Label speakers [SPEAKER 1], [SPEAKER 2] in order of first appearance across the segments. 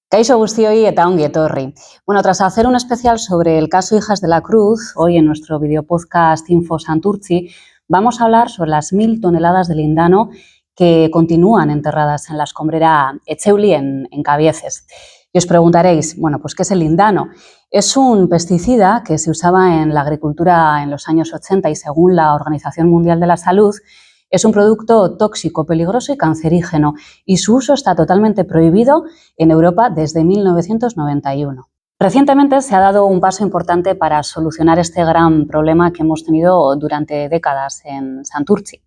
[SPEAKER 1] Kaixo guztioi eta ongi etorri. Bueno, tras hacer un especial sobre el caso Hijas de la Cruz, hoy en nuestro videopodcast Info Santurtzi, vamos a hablar sobre las 1000 toneladas de lindano que continúan enterradas en la escombrera Etxeuli en Cabieces. Y os preguntaréis, bueno, pues ¿qué es el lindano? Es un pesticida que se usaba en la agricultura en los años 80 y según la Organización Mundial de la Salud, es un producto tóxico, peligroso y cancerígeno y su uso está totalmente prohibido en Europa desde 1991. Recientemente se ha dado un paso importante para solucionar este gran problema que hemos tenido durante décadas en Santurtzi.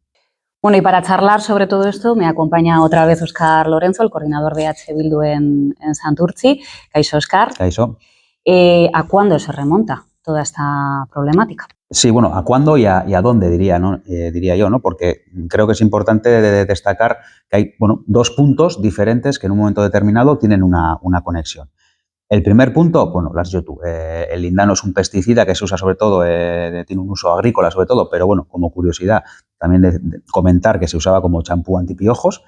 [SPEAKER 1] Bueno, y para charlar sobre todo esto me acompaña otra vez Óscar Lorenzo, el coordinador de H. Bildu en Santurtzi. Kaixo, Óscar.
[SPEAKER 2] Kaixo.
[SPEAKER 1] ¿A cuándo se remonta toda esta problemática?
[SPEAKER 2] Sí, bueno, ¿a cuándo y a dónde diría yo, ¿no? Porque creo que es importante destacar que hay dos puntos diferentes que en un momento determinado tienen una conexión. El primer punto, bueno, lo has dicho tú, el lindano es un pesticida que se usa sobre todo, tiene un uso agrícola sobre todo, pero bueno, como curiosidad, también de comentar que se usaba como champú antipiojos.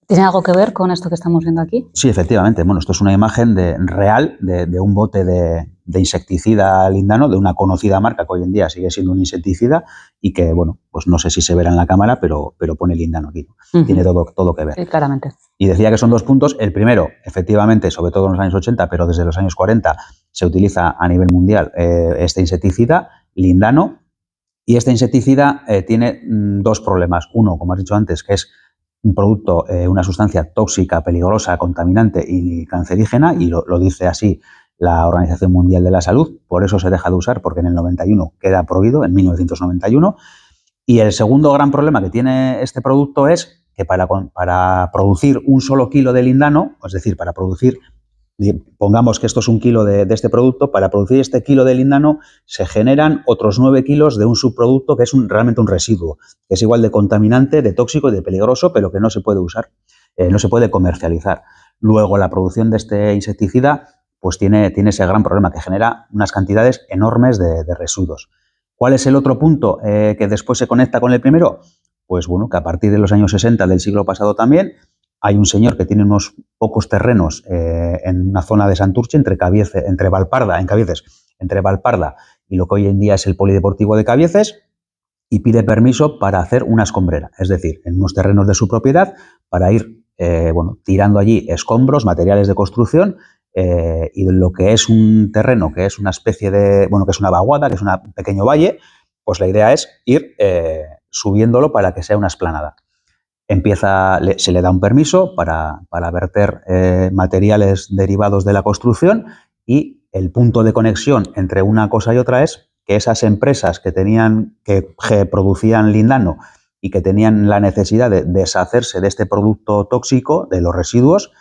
[SPEAKER 1] ¿Tiene algo que ver con esto que estamos viendo aquí?
[SPEAKER 2] Sí, efectivamente. Bueno, esto es una imagen real de un bote de insecticida lindano de una conocida marca que hoy en día sigue siendo un insecticida y que, bueno, pues no sé si se verá en la cámara, pero pone lindano aquí. Tiene todo que ver.
[SPEAKER 1] Sí, claramente.
[SPEAKER 2] Y decía que son dos puntos. El primero, efectivamente, sobre todo en los años 80, pero desde los años 40 se utiliza a nivel mundial este insecticida, lindano, y este insecticida tiene dos problemas. Uno, como has dicho antes, que es un producto, una sustancia tóxica, peligrosa, contaminante y cancerígena, y lo dice así la Organización Mundial de la Salud, por eso se deja de usar, porque en el 91 queda prohibido, en 1991. Y el segundo gran problema que tiene este producto es que para producir un solo kilo de lindano, es decir, para producir, pongamos que esto es un kilo de este producto, para producir este kilo de lindano se generan otros 9 kilos de un subproducto que es realmente un residuo, que es igual de contaminante, de tóxico y de peligroso, pero que no se puede usar, no se puede comercializar. Luego, la producción de este insecticida pues tiene ese gran problema que genera unas cantidades enormes de residuos. ¿Cuál es el otro punto que después se conecta con el primero? Pues bueno, que a partir de los años 60 del siglo pasado también, hay un señor que tiene unos pocos terrenos en una zona de Santurce, entre Valparda y lo que hoy en día es el Polideportivo de Cabieces, y pide permiso para hacer una escombrera, es decir, en unos terrenos de su propiedad, para ir tirando allí escombros, materiales de construcción, y lo que es un terreno, que es una especie de, que es una vaguada, que es un pequeño valle, pues la idea es ir subiéndolo para que sea una explanada. Se le da un permiso para verter materiales derivados de la construcción, y el punto de conexión entre una cosa y otra es que esas empresas que producían lindano y que tenían la necesidad de deshacerse de este producto tóxico, de los residuos,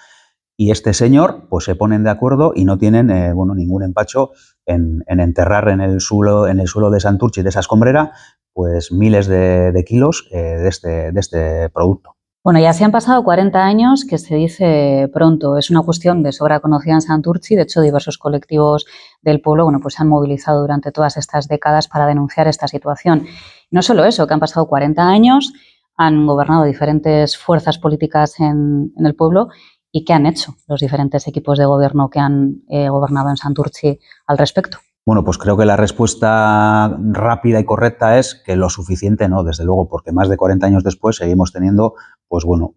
[SPEAKER 2] y este señor pues se ponen de acuerdo y no tienen ningún empacho en enterrar en el suelo de Santurce y de esa escombrera pues miles de kilos de este producto.
[SPEAKER 1] Bueno, ya se han pasado 40 años, que se dice pronto. Es una cuestión de sobra conocida en Santurtzi. De hecho, diversos colectivos del pueblo pues se han movilizado durante todas estas décadas para denunciar esta situación. No solo eso, que han pasado 40 años, han gobernado diferentes fuerzas políticas en el pueblo. ¿Y qué han hecho los diferentes equipos de gobierno que han gobernado en Santurtzi al respecto?
[SPEAKER 2] Bueno, pues creo que la respuesta rápida y correcta es que lo suficiente no, desde luego, porque más de 40 años después seguimos teniendo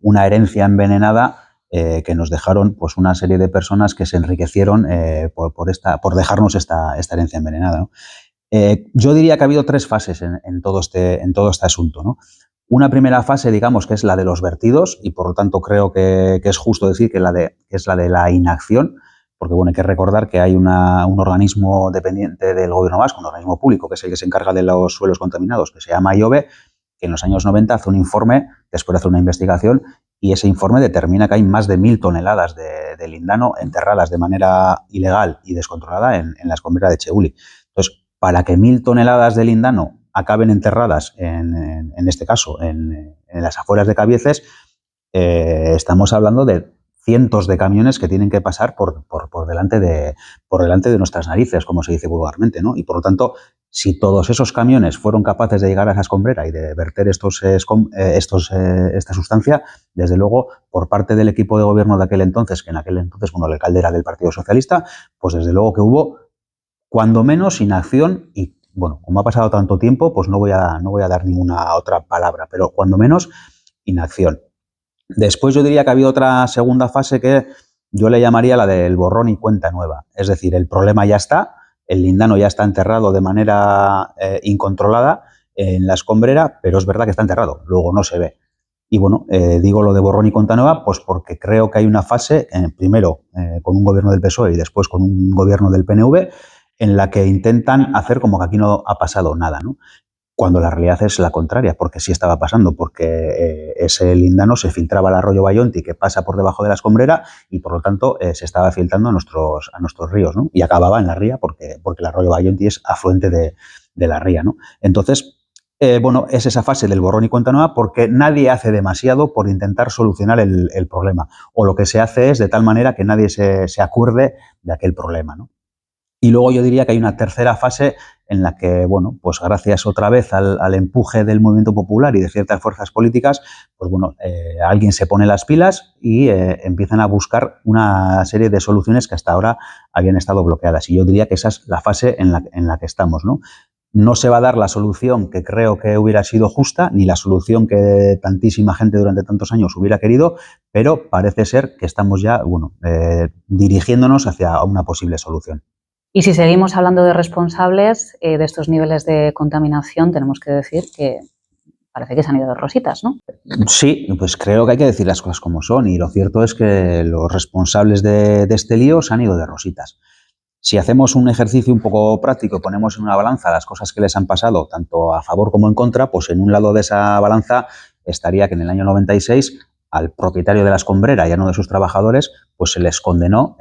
[SPEAKER 2] una herencia envenenada que nos dejaron pues una serie de personas que se enriquecieron por dejarnos esta herencia envenenada, ¿no? Yo diría que ha habido 3 fases en todo este asunto, ¿no? Una primera fase, digamos, que es la de los vertidos, y por lo tanto creo que es justo decir que es la de la inacción, porque hay que recordar que hay un organismo dependiente del gobierno vasco, un organismo público, que es el que se encarga de los suelos contaminados, que se llama IOBE, que en los años 90 hace un informe, después de hacer una investigación, y ese informe determina que hay más de 1000 toneladas de lindano enterradas de manera ilegal y descontrolada en la escombrera de Etxeuli. Entonces, para que 1000 toneladas de lindano acaben enterradas, en este caso, en las afueras de Cabieces, estamos hablando de cientos de camiones que tienen que pasar por delante de nuestras narices, como se dice vulgarmente, ¿no? Y por lo tanto, Si todos esos camiones fueron capaces de llegar a esa escombrera y de verter esta sustancia, desde luego, por parte del equipo de gobierno de aquel entonces, que en aquel entonces, bueno, el alcalde era del Partido Socialista, pues desde luego que hubo, cuando menos, inacción y, bueno, como ha pasado tanto tiempo, pues no voy a dar ninguna otra palabra, pero cuando menos, inacción. Después yo diría que ha habido otra segunda fase que yo le llamaría la del borrón y cuenta nueva. Es decir, el problema ya está, el lindano ya está enterrado de manera incontrolada en la escombrera, pero es verdad que está enterrado, luego no se ve. Y bueno, digo lo de borrón y cuenta nueva, pues porque creo que hay una fase, primero con un gobierno del PSOE y después con un gobierno del PNV, en la que intentan hacer como que aquí no ha pasado nada, ¿no? Cuando la realidad es la contraria, porque sí estaba pasando, porque ese lindano se filtraba al arroyo Bayonti, que pasa por debajo de la escombrera, y por lo tanto se estaba filtrando a nuestros ríos, ¿no? Y acababa en la ría, porque el arroyo Bayonti es afluente de la ría, ¿no? Entonces, bueno, es esa fase del borrón y cuenta nueva, porque nadie hace demasiado por intentar solucionar el problema, o lo que se hace es de tal manera que nadie se acuerde de aquel problema, ¿no? Y luego yo diría que hay una tercera fase en la que, bueno, pues gracias otra vez al empuje del movimiento popular y de ciertas fuerzas políticas, pues bueno, alguien se pone las pilas y empiezan a buscar una serie de soluciones que hasta ahora habían estado bloqueadas. Y yo diría que esa es la fase en la que estamos, ¿no? No se va a dar la solución que creo que hubiera sido justa, ni la solución que tantísima gente durante tantos años hubiera querido, pero parece ser que estamos ya, bueno, dirigiéndonos hacia una posible solución.
[SPEAKER 1] Y si seguimos hablando de responsables de estos niveles de contaminación, tenemos que decir que parece que se han ido de rositas, ¿no?
[SPEAKER 2] Sí, pues creo que hay que decir las cosas como son, y lo cierto es que los responsables de este lío se han ido de rositas. Si hacemos un ejercicio un poco práctico y ponemos en una balanza las cosas que les han pasado, tanto a favor como en contra, pues en un lado de esa balanza estaría que en el año 96 al propietario de la escombrera y a uno de sus trabajadores, pues se les condenó,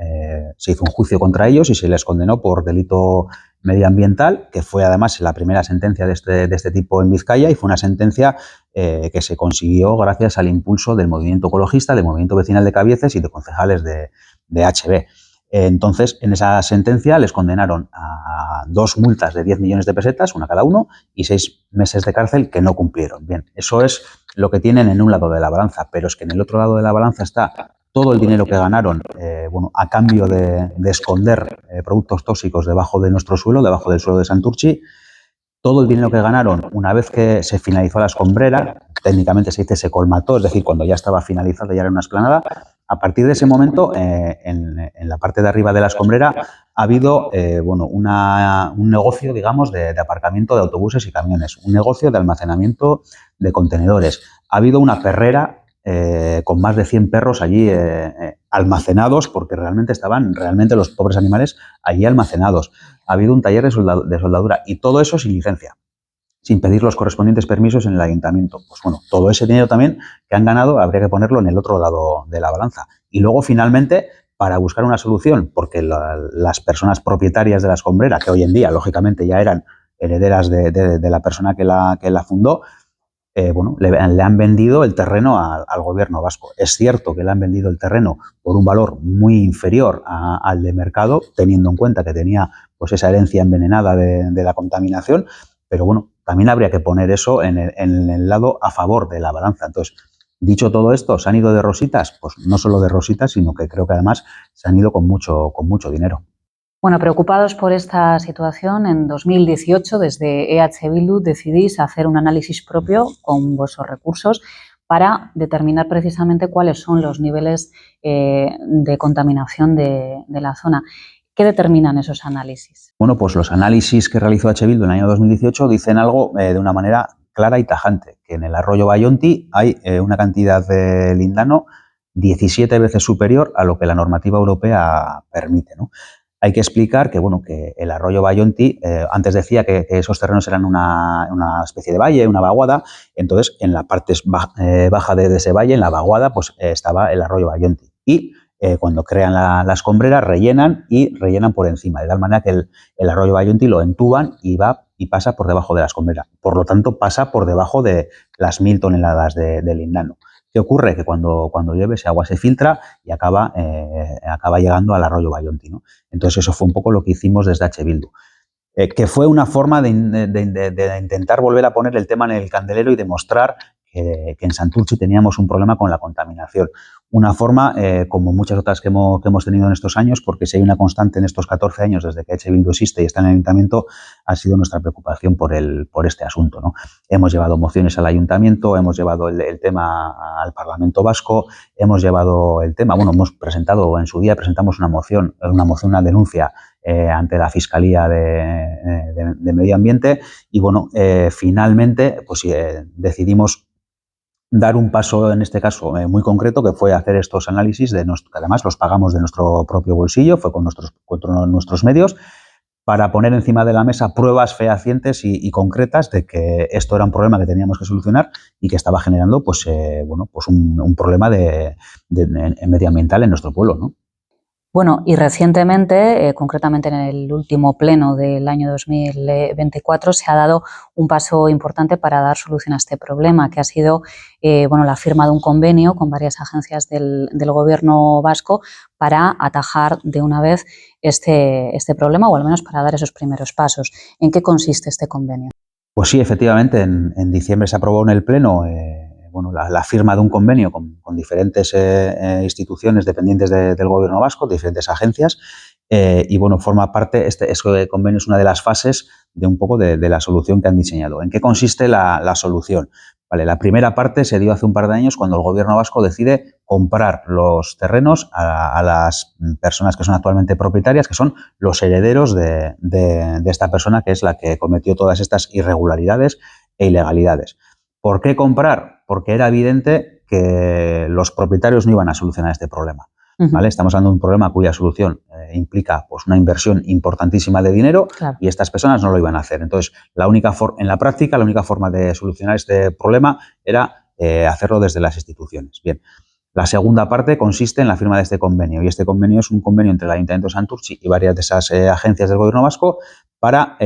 [SPEAKER 2] se hizo un juicio contra ellos y se les condenó por delito medioambiental, que fue además la primera sentencia de este tipo en Vizcaya, y fue una sentencia que se consiguió gracias al impulso del movimiento ecologista, del movimiento vecinal de Cabieces y de concejales de HB. Entonces, en esa sentencia les condenaron a 2 multas de 10 millones de pesetas, una cada uno, y 6 meses de cárcel que no cumplieron. Bien, eso es lo que tienen en un lado de la balanza, pero es que en el otro lado de la balanza está todo el dinero que ganaron, bueno, a cambio de esconder productos tóxicos debajo de nuestro suelo, debajo del suelo de Santurtzi, todo el dinero que ganaron una vez que se finalizó la escombrera, técnicamente se dice se colmató, es decir, cuando ya estaba finalizada, ya era una explanada. A partir de ese momento, en la parte de arriba de la escombrera, ha habido bueno, un negocio, digamos, de aparcamiento de autobuses y camiones, un negocio de almacenamiento de contenedores. Ha habido una perrera con más de 100 perros allí almacenados, porque realmente estaban los pobres animales allí almacenados. Ha habido un taller de soldadura, y todo eso sin licencia, sin pedir los correspondientes permisos en el ayuntamiento. Pues bueno, todo ese dinero también que han ganado habría que ponerlo en el otro lado de la balanza. Y luego, finalmente, para buscar una solución, porque las personas propietarias de la escombrera, que hoy en día, lógicamente, ya eran herederas de la persona que la fundó, bueno, le han vendido el terreno al gobierno vasco. Es cierto que le han vendido el terreno por un valor muy inferior al de mercado, teniendo en cuenta que tenía pues esa herencia envenenada de la contaminación, pero bueno, también habría que poner eso en el lado a favor de la balanza. Entonces, dicho todo esto, ¿se han ido de rositas? Pues no solo de rositas, sino que creo que además se han ido con mucho dinero.
[SPEAKER 1] Bueno, preocupados por esta situación, en 2018 desde EH Bildu decidís hacer un análisis propio con vuestros recursos para determinar precisamente cuáles son los niveles de contaminación de la zona. ¿Qué determinan esos análisis?
[SPEAKER 2] Bueno, pues los análisis que realizó EH Bildu en el año 2018 dicen algo de una manera clara y tajante, que en el arroyo Bayonti hay una cantidad de lindano 17 veces superior a lo que la normativa europea permite, ¿no? Hay que explicar que, bueno, que el arroyo Bayonti, antes decía que esos terrenos eran una especie de valle, una vaguada, entonces en la parte baja de ese valle, en la vaguada, pues estaba el arroyo Bayonti. Y cuando crean la escombrera, rellenan por encima, de tal manera que el arroyo Bayonti lo entuban y pasa por debajo de la escombrera. Por lo tanto, pasa por debajo de las 1000 toneladas de lindano. ¿Qué ocurre? Que cuando llueve ese agua se filtra y acaba llegando al arroyo Bayonti, ¿no? Entonces eso fue un poco lo que hicimos desde EH Bildu. que fue una forma de intentar volver a poner el tema en el candelero y demostrar que en Santurtzi teníamos un problema con la contaminación. Una forma, como muchas otras que hemos tenido en estos años, porque si hay una constante en estos 14 años desde que EH Bildu existe y está en el ayuntamiento, ha sido nuestra preocupación por este asunto, ¿no? Hemos llevado mociones al ayuntamiento, hemos llevado el tema al Parlamento Vasco, hemos llevado el tema, bueno, hemos presentado, en su día presentamos una denuncia ante la Fiscalía de Medio Ambiente y, bueno, finalmente pues decidimos dar un paso, en este caso, muy concreto, que fue hacer estos análisis, que además los pagamos de nuestro propio bolsillo, fue con nuestros medios, para poner encima de la mesa pruebas fehacientes y concretas de que esto era un problema que teníamos que solucionar y que estaba generando pues, un problema medioambiental en nuestro pueblo, ¿no?
[SPEAKER 1] Bueno, y recientemente, concretamente en el último pleno del año 2024, se ha dado un paso importante para dar solución a este problema, que ha sido la firma de un convenio con varias agencias del Gobierno vasco para atajar de una vez este problema, o al menos para dar esos primeros pasos. ¿En qué consiste este convenio?
[SPEAKER 2] Pues sí, efectivamente, en diciembre se aprobó en el pleno la firma de un convenio con diferentes instituciones dependientes del Gobierno vasco, diferentes agencias, y bueno, forma parte, este convenio es una de las fases de un poco de la solución que han diseñado. ¿En qué consiste la solución? Vale, la primera parte se dio hace un par de años cuando el Gobierno vasco decide comprar los terrenos a las personas que son actualmente propietarias, que son los herederos de esta persona, que es la que cometió todas estas irregularidades e ilegalidades. ¿Por qué comprar? Porque era evidente que los propietarios no iban a solucionar este problema. ¿Vale? Estamos hablando de un problema cuya solución implica pues, una inversión importantísima de dinero, claro, y estas personas no lo iban a hacer. Entonces, en la práctica, la única forma de solucionar este problema era hacerlo desde las instituciones. Bien, la segunda parte consiste en la firma de este convenio, y este convenio es un convenio entre el Ayuntamiento de Santurtzi y varias de esas agencias del Gobierno vasco para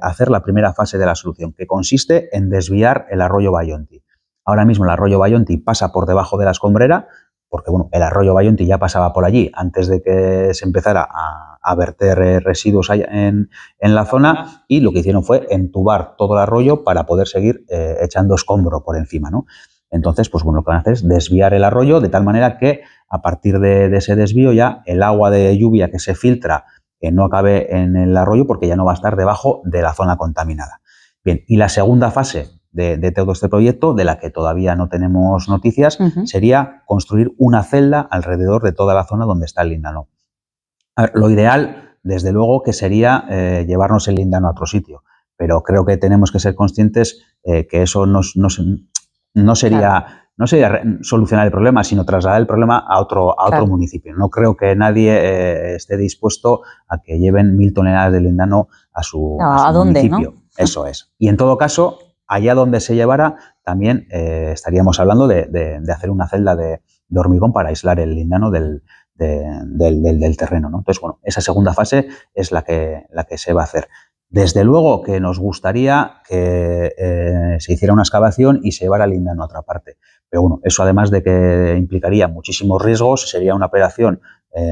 [SPEAKER 2] hacer la primera fase de la solución, que consiste en desviar el arroyo Bayonti. Ahora mismo el arroyo Bayonti pasa por debajo de la escombrera, porque bueno, el arroyo Bayonti ya pasaba por allí antes de que se empezara a verter residuos en la zona, y lo que hicieron fue entubar todo el arroyo para poder seguir echando escombro por encima, ¿no? Entonces, pues bueno, lo que van a hacer es desviar el arroyo de tal manera que a partir de ese desvío ya el agua de lluvia que se filtra no acabe en el arroyo, porque ya no va a estar debajo de la zona contaminada. Bien, y la segunda fase de todo este proyecto, de la que todavía no tenemos noticias, sería construir una celda alrededor de toda la zona donde está el lindano. A ver, lo ideal, desde luego, que sería llevarnos el lindano a otro sitio, pero creo que tenemos que ser conscientes que eso no sería... Claro. No sería solucionar el problema, sino trasladar el problema a otro claro, municipio. No creo que nadie esté dispuesto a que lleven 1.000 toneladas de lindano a su municipio. ¿No? Eso es. Y en todo caso, allá donde se llevara, también estaríamos hablando de hacer una celda de hormigón para aislar el lindano del terreno, ¿no? Entonces, bueno, esa segunda fase es la que se va a hacer. Desde luego que nos gustaría que se hiciera una excavación y se llevara el lindano a otra parte. Pero bueno, eso además de que implicaría muchísimos riesgos, sería una operación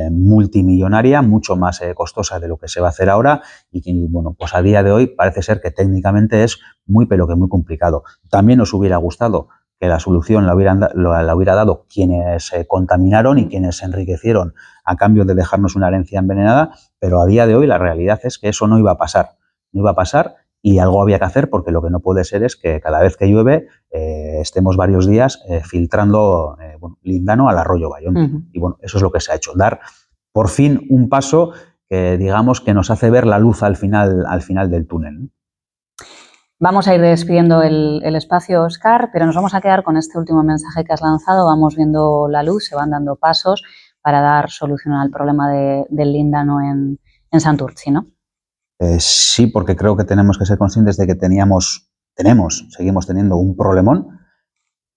[SPEAKER 2] multimillonaria, mucho más costosa de lo que se va a hacer ahora, y bueno, pues a día de hoy parece ser que técnicamente es muy complicado. También nos hubiera gustado que la solución la hubiera dado quienes contaminaron y quienes se enriquecieron a cambio de dejarnos una herencia envenenada, pero a día de hoy la realidad es que eso no iba a pasar. No iba a pasar, y algo había que hacer, porque lo que no puede ser es que cada vez que llueve estemos varios días filtrando lindano al arroyo Bayonti. Y bueno, eso es lo que se ha hecho, dar por fin un paso que digamos que nos hace ver la luz al final del túnel, ¿no?
[SPEAKER 1] Vamos a ir despidiendo el espacio, Óscar, pero nos vamos a quedar con este último mensaje que has lanzado. Vamos viendo la luz, se van dando pasos para dar solución al problema del lindano en Santurtzi, ¿no?
[SPEAKER 2] Sí, porque creo que tenemos que ser conscientes de que seguimos teniendo un problemón,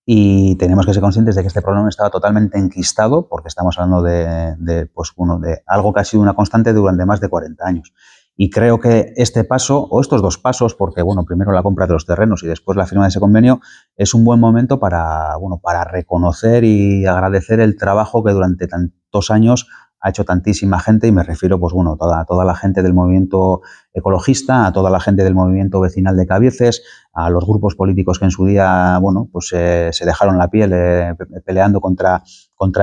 [SPEAKER 2] y tenemos que ser conscientes de que este problema estaba totalmente enquistado, porque estamos hablando de algo que ha sido una constante durante más de 40 años. Y creo que este paso, o estos dos pasos, porque bueno, primero la compra de los terrenos y después la firma de ese convenio, es un buen momento para reconocer y agradecer el trabajo que durante tantos años ha hecho tantísima gente, y me refiero, pues bueno, toda la gente del movimiento ecologista, a toda la gente del movimiento vecinal de Cabieces, a los grupos políticos que en su día, bueno, pues se dejaron la piel peleando contra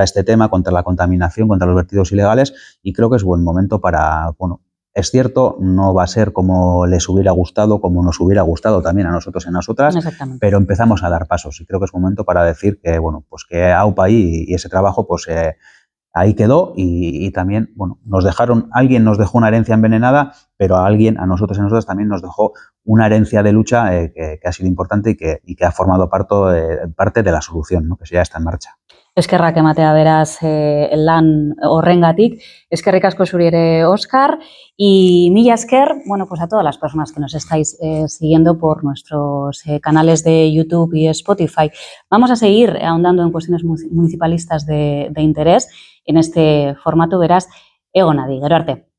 [SPEAKER 2] este tema, contra la contaminación, contra los vertidos ilegales, y creo que es buen momento para, bueno, es cierto, no va a ser como les hubiera gustado, como nos hubiera gustado también a nosotros y a nosotras, pero empezamos a dar pasos, y creo que es momento para decir que, bueno, pues que AUPA y ese trabajo, pues ahí quedó, y también, bueno, alguien nos dejó una herencia envenenada, pero a nosotros y a nosotras también nos dejó una herencia de lucha que ha sido importante y que ha formado parte de la solución, ¿no? Que ya está en marcha.
[SPEAKER 1] Eskerrak ematea beraz lan horrengatik. Eskerrik asko zuri ere, Óscar. Y mila esker, bueno, pues a todas las personas que nos estáis siguiendo por nuestros canales de YouTube y Spotify. Vamos a seguir ahondando en cuestiones municipalistas de interés en este formato, beraz, egon adi, gero arte.